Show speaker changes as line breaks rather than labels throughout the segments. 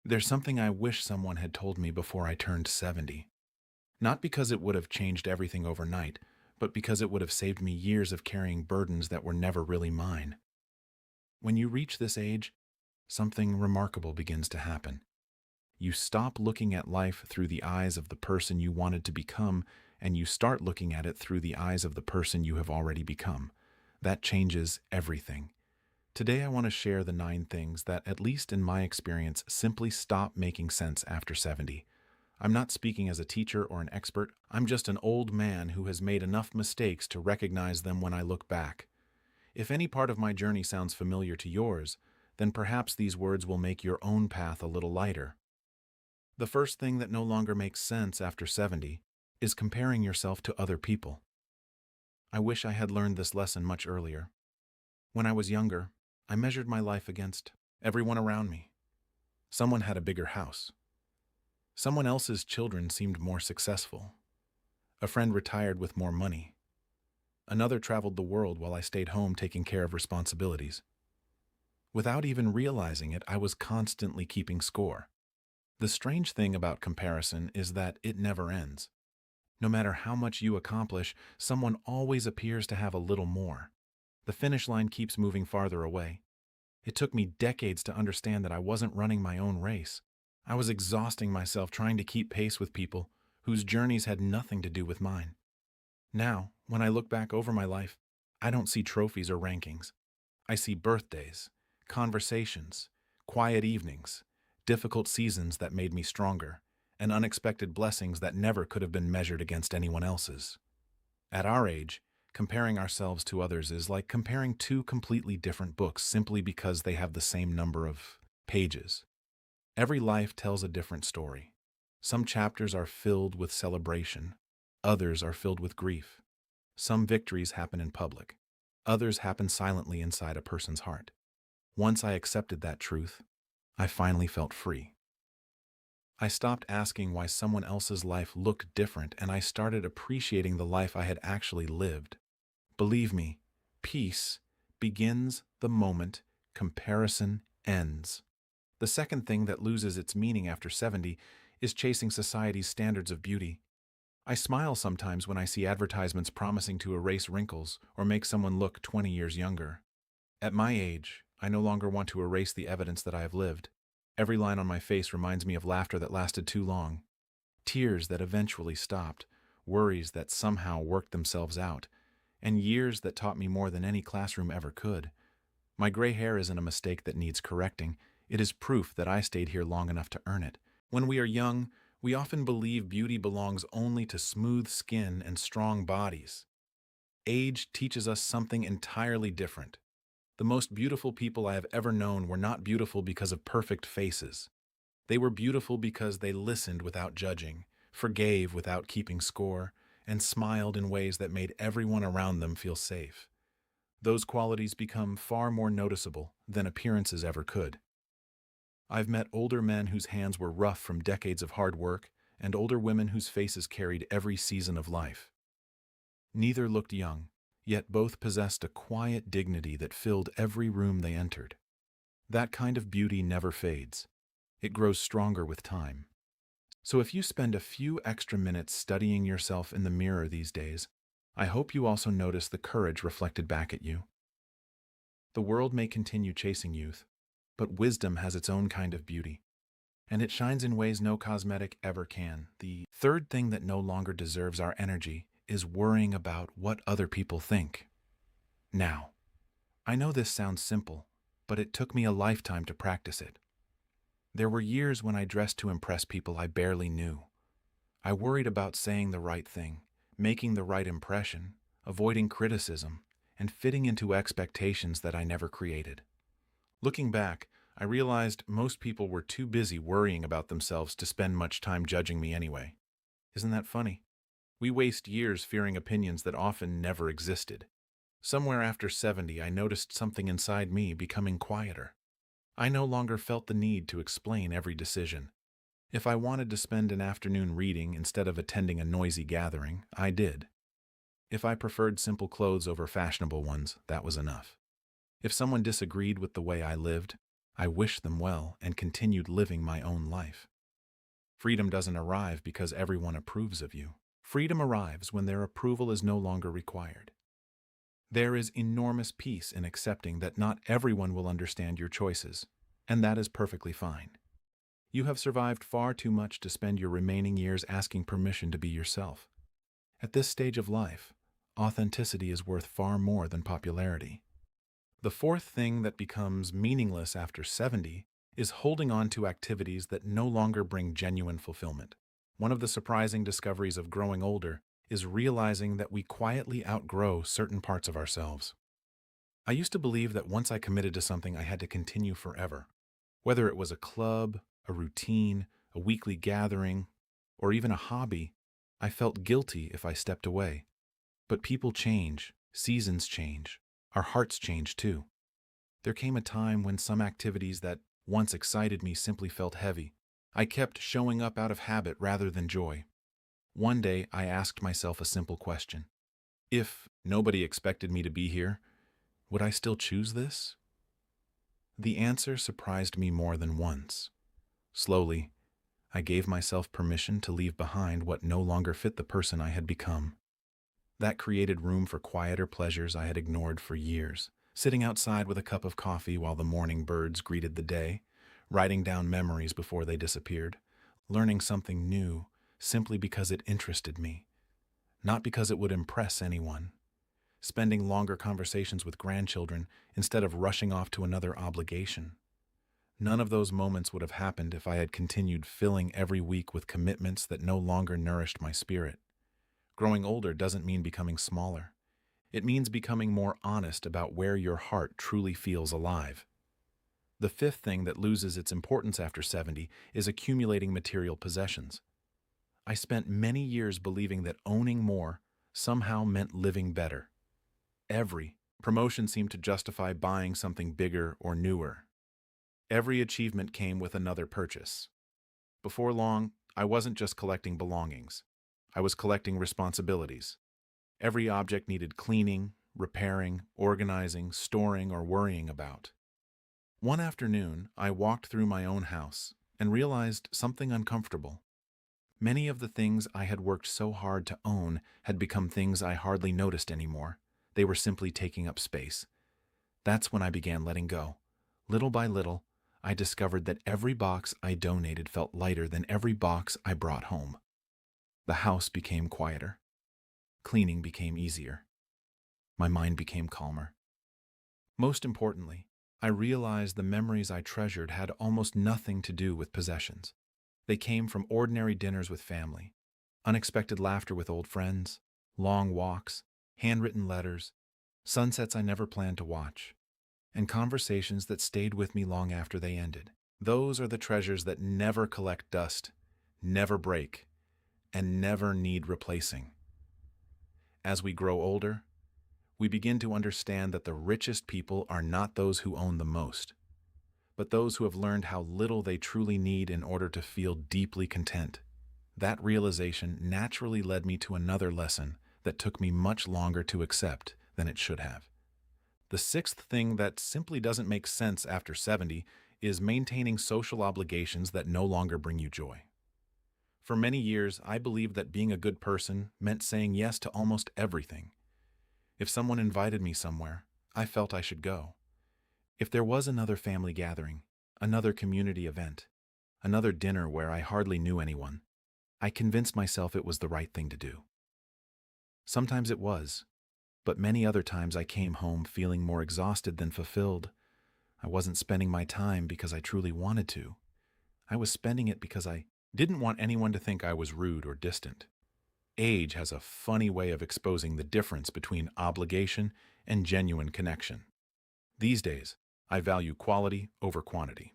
There's something I wish someone had told me before I turned 70. Not because it would have changed everything overnight, but because it would have saved me years of carrying burdens that were never really mine. When you reach this age, something remarkable begins to happen. You stop looking at life through the eyes of the person you wanted to become, and you start looking at it through the eyes of the person you have already become. That changes everything. Today, I want to share the 9 things that, at least in my experience, simply stop making sense after 70. I'm not speaking as a teacher or an expert. I'm just an old man who has made enough mistakes to recognize them when I look back. If any part of my journey sounds familiar to yours, then perhaps these words will make your own path a little lighter. The first thing that no longer makes sense after 70 is comparing yourself to other people. I wish I had learned this lesson much earlier. When I was younger, I measured my life against everyone around me. Someone had a bigger house. Someone else's children seemed more successful. A friend retired with more money. Another traveled the world while I stayed home taking care of responsibilities. Without even realizing it, I was constantly keeping score. The strange thing about comparison is that it never ends. No matter how much you accomplish, someone always appears to have a little more. The finish line keeps moving farther away. It took me decades to understand that I wasn't running my own race. I was exhausting myself trying to keep pace with people whose journeys had nothing to do with mine. Now, when I look back over my life, I don't see trophies or rankings. I see birthdays, conversations, quiet evenings, difficult seasons that made me stronger, and unexpected blessings that never could have been measured against anyone else's. At our age, comparing ourselves to others is like comparing 2 completely different books simply because they have the same number of pages. Every life tells a different story. Some chapters are filled with celebration, others are filled with grief. Some victories happen in public, others happen silently inside a person's heart. Once I accepted that truth, I finally felt free. I stopped asking why someone else's life looked different, and I started appreciating the life I had actually lived. Believe me, peace begins the moment comparison ends. The second thing that loses its meaning after 70 is chasing society's standards of beauty. I smile sometimes when I see advertisements promising to erase wrinkles or make someone look 20 years younger. At my age, I no longer want to erase the evidence that I have lived. Every line on my face reminds me of laughter that lasted too long, tears that eventually stopped, worries that somehow worked themselves out, and years that taught me more than any classroom ever could. My gray hair isn't a mistake that needs correcting. It is proof that I stayed here long enough to earn it. When we are young, we often believe beauty belongs only to smooth skin and strong bodies. Age teaches us something entirely different. The most beautiful people I have ever known were not beautiful because of perfect faces. They were beautiful because they listened without judging, forgave without keeping score, and smiled in ways that made everyone around them feel safe. Those qualities become far more noticeable than appearances ever could. I've met older men whose hands were rough from decades of hard work, and older women whose faces carried every season of life. Neither looked young, yet both possessed a quiet dignity that filled every room they entered. That kind of beauty never fades. It grows stronger with time. So if you spend a few extra minutes studying yourself in the mirror these days, I hope you also notice the courage reflected back at you. The world may continue chasing youth, but wisdom has its own kind of beauty, and it shines in ways no cosmetic ever can. The third thing that no longer deserves our energy is worrying about what other people think. Now, I know this sounds simple, but it took me a lifetime to practice it. There were years when I dressed to impress people I barely knew. I worried about saying the right thing, making the right impression, avoiding criticism, and fitting into expectations that I never created. Looking back, I realized most people were too busy worrying about themselves to spend much time judging me anyway. Isn't that funny? We waste years fearing opinions that often never existed. Somewhere after 70, I noticed something inside me becoming quieter. I no longer felt the need to explain every decision. If I wanted to spend an afternoon reading instead of attending a noisy gathering, I did. If I preferred simple clothes over fashionable ones, that was enough. If someone disagreed with the way I lived, I wished them well and continued living my own life. Freedom doesn't arrive because everyone approves of you. Freedom arrives when their approval is no longer required. There is enormous peace in accepting that not everyone will understand your choices, and that is perfectly fine. You have survived far too much to spend your remaining years asking permission to be yourself. At this stage of life, authenticity is worth far more than popularity. The fourth thing that becomes meaningless after 70 is holding on to activities that no longer bring genuine fulfillment. One of the surprising discoveries of growing older is realizing that we quietly outgrow certain parts of ourselves. I used to believe that once I committed to something, I had to continue forever. Whether it was a club, a routine, a weekly gathering, or even a hobby, I felt guilty if I stepped away. But people change, seasons change, our hearts change too. There came a time when some activities that once excited me simply felt heavy. I kept showing up out of habit rather than joy. One day, I asked myself a simple question. If nobody expected me to be here, would I still choose this? The answer surprised me more than once. Slowly, I gave myself permission to leave behind what no longer fit the person I had become. That created room for quieter pleasures I had ignored for years, sitting outside with a cup of coffee while the morning birds greeted the day, writing down memories before they disappeared, learning something new simply because it interested me, not because it would impress anyone, spending longer conversations with grandchildren instead of rushing off to another obligation. None of those moments would have happened if I had continued filling every week with commitments that no longer nourished my spirit. Growing older doesn't mean becoming smaller. It means becoming more honest about where your heart truly feels alive. The fifth thing that loses its importance after 70 is accumulating material possessions. I spent many years believing that owning more somehow meant living better. Every promotion seemed to justify buying something bigger or newer. Every achievement came with another purchase. Before long, I wasn't just collecting belongings. I was collecting responsibilities. Every object needed cleaning, repairing, organizing, storing, or worrying about. One afternoon, I walked through my own house and realized something uncomfortable. Many of the things I had worked so hard to own had become things I hardly noticed anymore. They were simply taking up space. That's when I began letting go. Little by little, I discovered that every box I donated felt lighter than every box I brought home. The house became quieter. Cleaning became easier. My mind became calmer. Most importantly, I realized the memories I treasured had almost nothing to do with possessions. They came from ordinary dinners with family, unexpected laughter with old friends, long walks, handwritten letters, sunsets I never planned to watch, and conversations that stayed with me long after they ended. Those are the treasures that never collect dust, never break, and never need replacing. As we grow older, we begin to understand that the richest people are not those who own the most, but those who have learned how little they truly need in order to feel deeply content. That realization naturally led me to another lesson that took me much longer to accept than it should have. The sixth thing that simply doesn't make sense after 70 is maintaining social obligations that no longer bring you joy. For many years, I believed that being a good person meant saying yes to almost everything. If someone invited me somewhere, I felt I should go. If there was another family gathering, another community event, another dinner where I hardly knew anyone, I convinced myself it was the right thing to do. Sometimes it was, but many other times I came home feeling more exhausted than fulfilled. I wasn't spending my time because I truly wanted to. I was spending it because I didn't want anyone to think I was rude or distant. Age has a funny way of exposing the difference between obligation and genuine connection. These days, I value quality over quantity.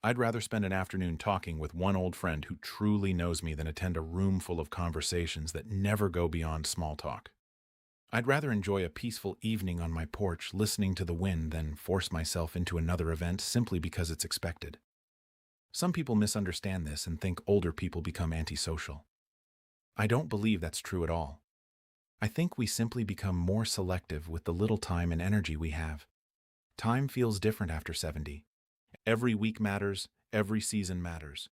I'd rather spend an afternoon talking with one old friend who truly knows me than attend a room full of conversations that never go beyond small talk. I'd rather enjoy a peaceful evening on my porch listening to the wind than force myself into another event simply because it's expected. Some people misunderstand this and think older people become antisocial. I don't believe that's true at all. I think we simply become more selective with the little time and energy we have. Time feels different after 70, Every week matters, every season matters.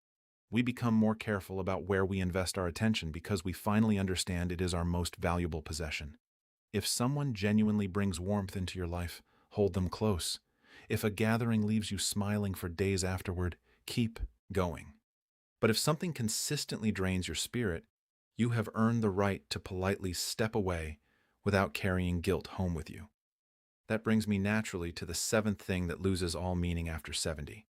We become more careful about where we invest our attention because we finally understand it is our most valuable possession. If someone genuinely brings warmth into your life, hold them close. If a gathering leaves you smiling for days afterward, keep going. But if something consistently drains your spirit, you have earned the right to politely step away without carrying guilt home with you. That brings me naturally to the seventh thing that loses all meaning after 70.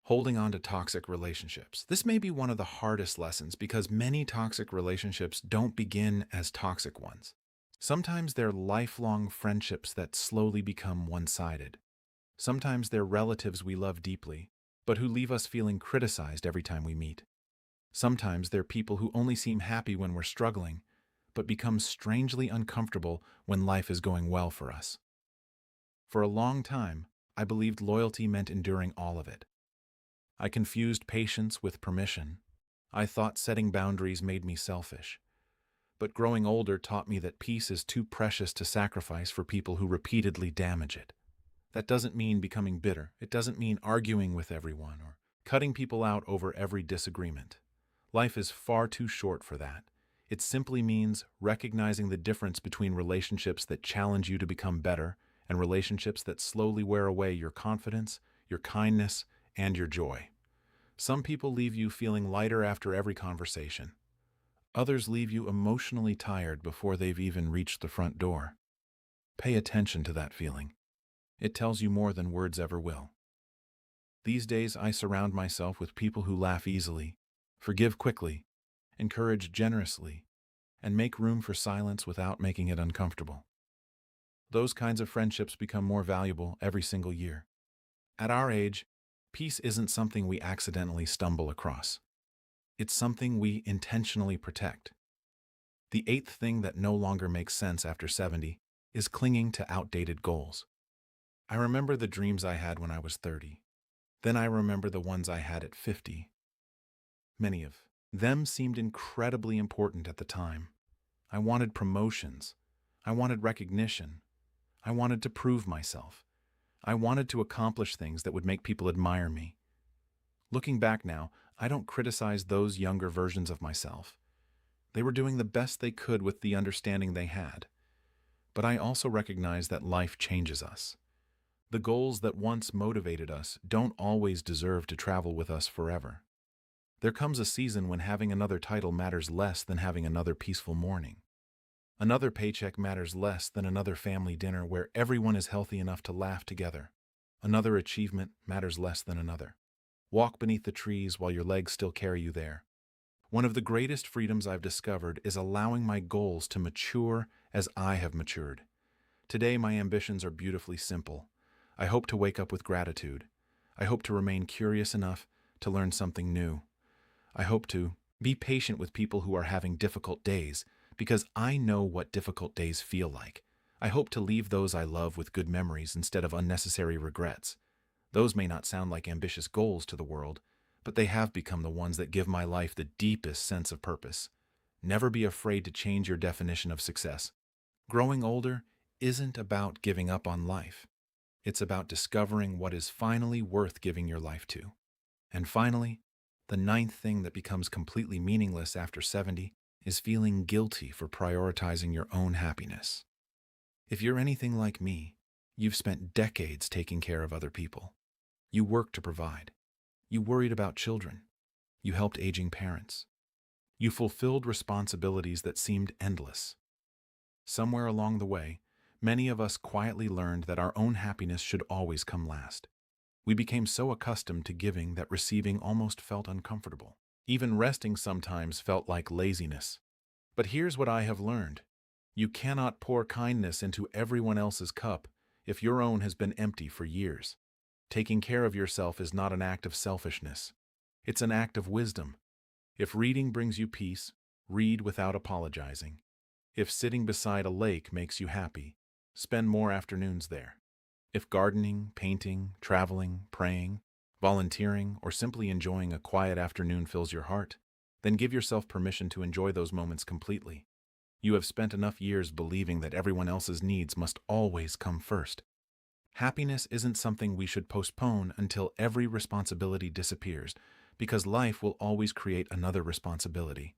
Holding on to toxic relationships. This may be one of the hardest lessons because many toxic relationships don't begin as toxic ones. Sometimes they're lifelong friendships that slowly become one-sided. Sometimes they're relatives we love deeply, but who leave us feeling criticized every time we meet. Sometimes they're people who only seem happy when we're struggling, but become strangely uncomfortable when life is going well for us. For a long time, I believed loyalty meant enduring all of it. I confused patience with permission. I thought setting boundaries made me selfish. But growing older taught me that peace is too precious to sacrifice for people who repeatedly damage it. That doesn't mean becoming bitter. It doesn't mean arguing with everyone or cutting people out over every disagreement. Life is far too short for that. It simply means recognizing the difference between relationships that challenge you to become better and relationships that slowly wear away your confidence, your kindness, and your joy. Some people leave you feeling lighter after every conversation. Others leave you emotionally tired before they've even reached the front door. Pay attention to that feeling. It tells you more than words ever will. These days, I surround myself with people who laugh easily, forgive quickly, encourage generously, and make room for silence without making it uncomfortable. Those kinds of friendships become more valuable every single year. At our age, peace isn't something we accidentally stumble across. It's something we intentionally protect. The eighth thing that no longer makes sense after 70 is clinging to outdated goals. I remember the dreams I had when I was 30. Then I remember the ones I had at 50. Many of them seemed incredibly important at the time. I wanted promotions. I wanted recognition. I wanted to prove myself. I wanted to accomplish things that would make people admire me. Looking back now, I don't criticize those younger versions of myself. They were doing the best they could with the understanding they had. But I also recognize that life changes us. The goals that once motivated us don't always deserve to travel with us forever. There comes a season when having another title matters less than having another peaceful morning. Another paycheck matters less than another family dinner where everyone is healthy enough to laugh together. Another achievement matters less than another. Walk beneath the trees while your legs still carry you there. One of the greatest freedoms I've discovered is allowing my goals to mature as I have matured. Today, my ambitions are beautifully simple. I hope to wake up with gratitude. I hope to remain curious enough to learn something new. I hope to be patient with people who are having difficult days, because I know what difficult days feel like. I hope to leave those I love with good memories instead of unnecessary regrets. Those may not sound like ambitious goals to the world, but they have become the ones that give my life the deepest sense of purpose. Never be afraid to change your definition of success. Growing older isn't about giving up on life. It's about discovering what is finally worth giving your life to. And finally, the ninth thing that becomes completely meaningless after 70 is feeling guilty for prioritizing your own happiness. If you're anything like me, you've spent decades taking care of other people. You worked to provide. You worried about children. You helped aging parents. You fulfilled responsibilities that seemed endless. Somewhere along the way, many of us quietly learned that our own happiness should always come last. We became so accustomed to giving that receiving almost felt uncomfortable. Even resting sometimes felt like laziness. But here's what I have learned. You cannot pour kindness into everyone else's cup if your own has been empty for years. Taking care of yourself is not an act of selfishness. It's an act of wisdom. If reading brings you peace, read without apologizing. If sitting beside a lake makes you happy, spend more afternoons there. If gardening, painting, traveling, praying, volunteering, or simply enjoying a quiet afternoon fills your heart, then give yourself permission to enjoy those moments completely. You have spent enough years believing that everyone else's needs must always come first. Happiness isn't something we should postpone until every responsibility disappears, because life will always create another responsibility.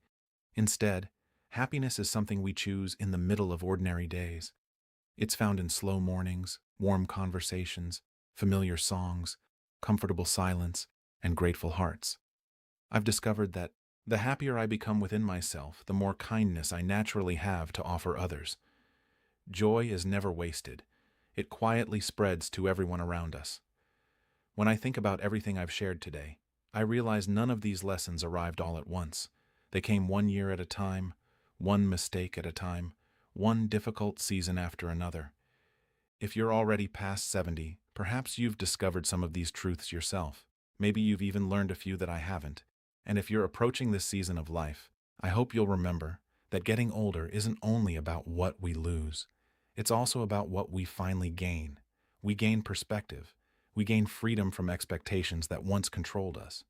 Instead, happiness is something we choose in the middle of ordinary days. It's found in slow mornings, warm conversations, familiar songs, comfortable silence, and grateful hearts. I've discovered that the happier I become within myself, the more kindness I naturally have to offer others. Joy is never wasted. It quietly spreads to everyone around us. When I think about everything I've shared today, I realize none of these lessons arrived all at once. They came one year at a time, one mistake at a time, one difficult season after another. If you're already past 70, perhaps you've discovered some of these truths yourself. Maybe you've even learned a few that I haven't. And if you're approaching this season of life, I hope you'll remember that getting older isn't only about what we lose. It's also about what we finally gain. We gain perspective. We gain freedom from expectations that once controlled us.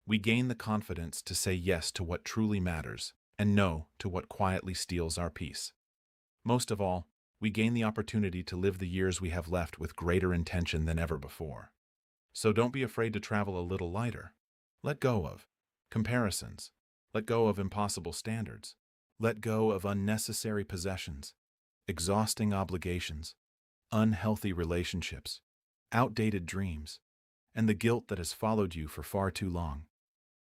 We gain the confidence to say yes to what truly matters and no to what quietly steals our peace. Most of all, we gain the opportunity to live the years we have left with greater intention than ever before. So don't be afraid to travel a little lighter. Let go of comparisons. Let go of impossible standards. Let go of unnecessary possessions, exhausting obligations, unhealthy relationships, outdated dreams, and the guilt that has followed you for far too long.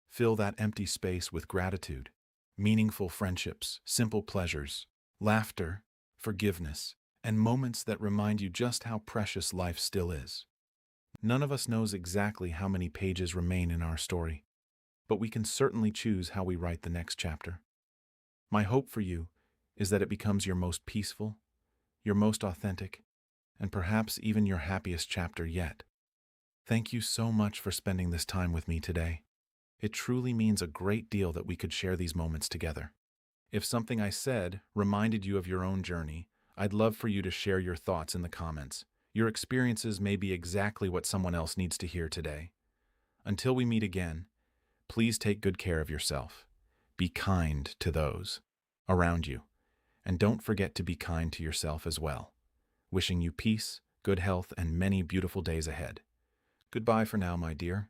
Fill that empty space with gratitude, meaningful friendships, simple pleasures, laughter, forgiveness, and moments that remind you just how precious life still is. None of us knows exactly how many pages remain in our story, but we can certainly choose how we write the next chapter. My hope for you is that it becomes your most peaceful, your most authentic, and perhaps even your happiest chapter yet. Thank you so much for spending this time with me today. It truly means a great deal that we could share these moments together. If something I said reminded you of your own journey, I'd love for you to share your thoughts in the comments. Your experiences may be exactly what someone else needs to hear today. Until we meet again, please take good care of yourself. Be kind to those around you, and don't forget to be kind to yourself as well. Wishing you peace, good health, and many beautiful days ahead. Goodbye for now, my dear.